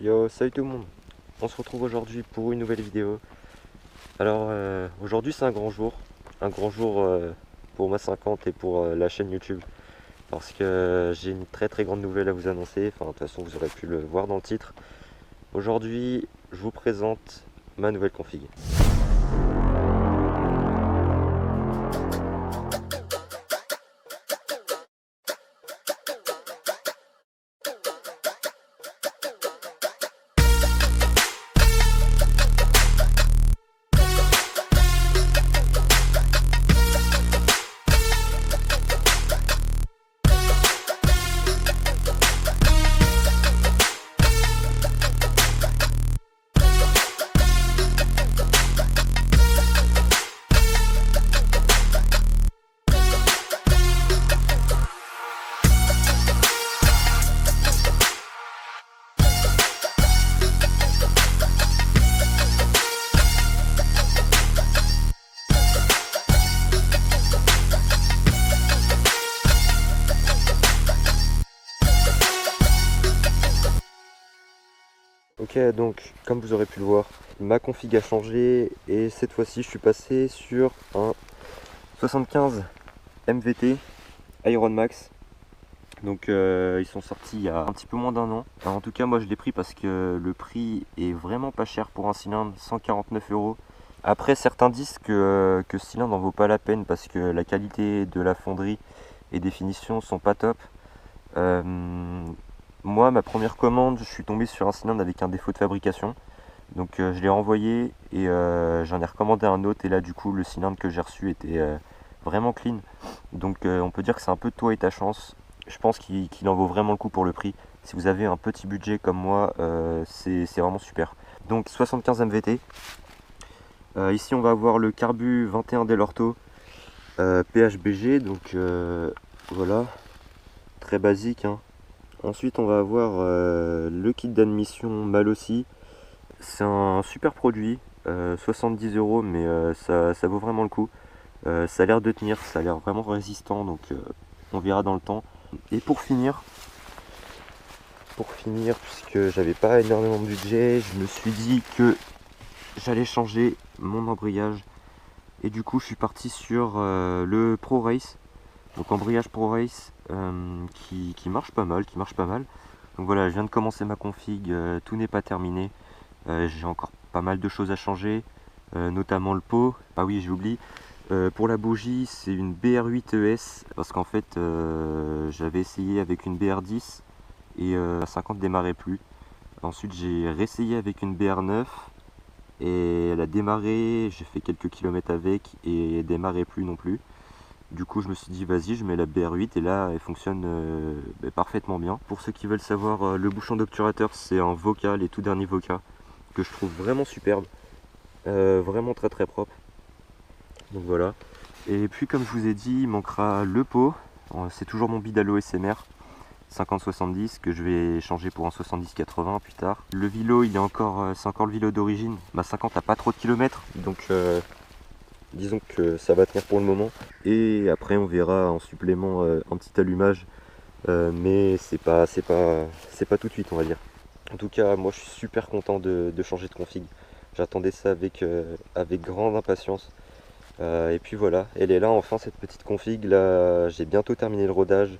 Yo, salut tout le monde. On se retrouve aujourd'hui pour une nouvelle vidéo. Alors aujourd'hui c'est un grand jour pour ma 50 et pour la chaîne YouTube. Parce que j'ai une très très grande nouvelle à vous annoncer. Enfin de toute façon vous aurez pu le voir dans le titre. Aujourd'hui je vous présente ma nouvelle config. Ok, donc comme vous aurez pu le voir, ma config a changé et cette fois-ci je suis passé sur un 75 MVT Iron Max. Donc ils sont sortis il y a un petit peu moins d'un an. Alors, en tout cas moi je l'ai pris parce que le prix est vraiment pas cher pour un cylindre, 149 €. Après certains disent que ce cylindre n'en vaut pas la peine parce que la qualité de la fonderie et des finitions sont pas top. Euh, Moi ma première commande, je suis tombé sur un cylindre avec un défaut de fabrication. Donc je l'ai renvoyé et j'en ai recommandé un autre et là du coup le cylindre que j'ai reçu était vraiment clean. Donc on peut dire que c'est un peu toi et ta chance. Je pense qu'il en vaut vraiment le coup pour le prix. Si vous avez un petit budget comme moi, c'est vraiment super. Donc 75 MVT. Ici on va avoir le Carbu 21 Del Orto PHBG. Donc voilà, très basique, hein. Ensuite on va avoir le kit d'admission Malossi. C'est un super produit, 70 € mais ça vaut vraiment le coup. Ça a l'air de tenir, ça a l'air vraiment résistant, donc on verra dans le temps. Et pour finir, puisque j'avais pas énormément de budget, je me suis dit que j'allais changer mon embrayage. Et du coup je suis parti sur le Pro Race. Donc embrayage Pro Race qui marche pas mal, Donc voilà, je viens de commencer ma config, tout n'est pas terminé. J'ai encore pas mal de choses à changer, notamment le pot. Ah oui, j'ai oublié. Pour la bougie, c'est une BR8 ES parce qu'en fait, j'avais essayé avec une BR10 et la 50 démarrait plus. Ensuite, j'ai réessayé avec une BR9 et elle a démarré. J'ai fait quelques kilomètres avec et elle démarrait plus non plus. Du coup, je me suis dit, vas-y, je mets la BR8 et là, elle fonctionne parfaitement bien. Pour ceux qui veulent savoir, le bouchon d'obturateur, c'est un Voca, les tout derniers Voca, que je trouve vraiment superbe, vraiment très très propre. Donc voilà. Et puis comme je vous ai dit, il manquera le pot. C'est toujours mon Bidalo SMR 50-70 que je vais changer pour un 70-80 plus tard. Le vélo, il est encore, c'est encore le vélo d'origine. Ma 50 a pas trop de kilomètres, donc disons que ça va tenir pour le moment. Et après on verra en supplément un petit allumage, mais c'est pas tout de suite, on va dire. En tout cas, moi je suis super content de changer de config. J'attendais ça avec grande impatience. Et puis voilà, elle est là enfin cette petite config. Là, j'ai bientôt terminé le rodage.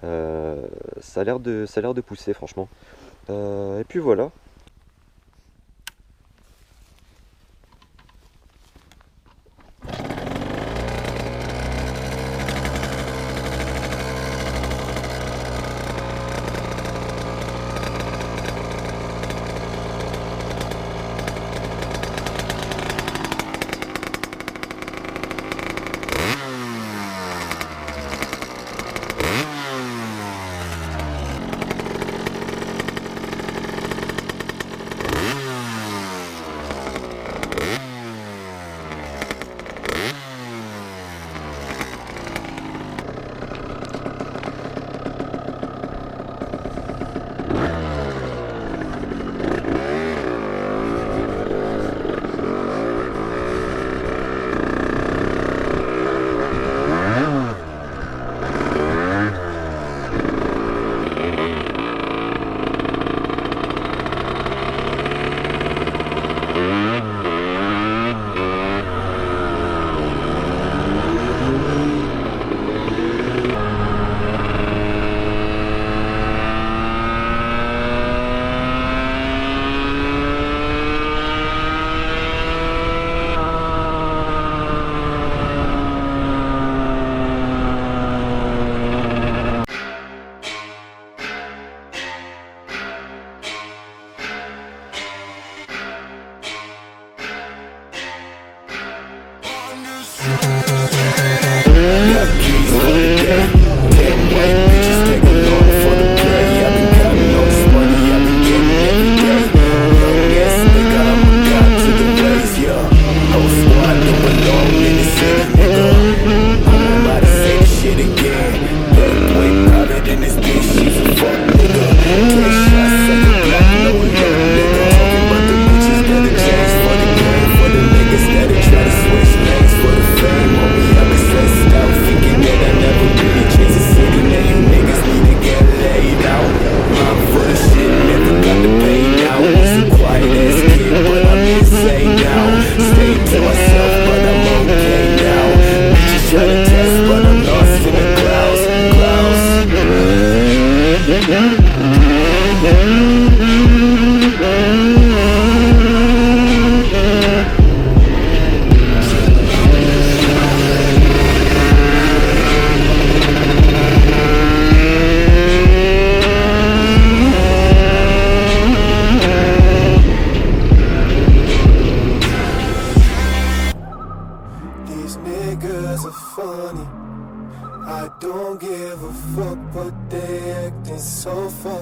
Ça a l'air de pousser franchement. Et puis voilà.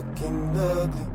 looking ugly.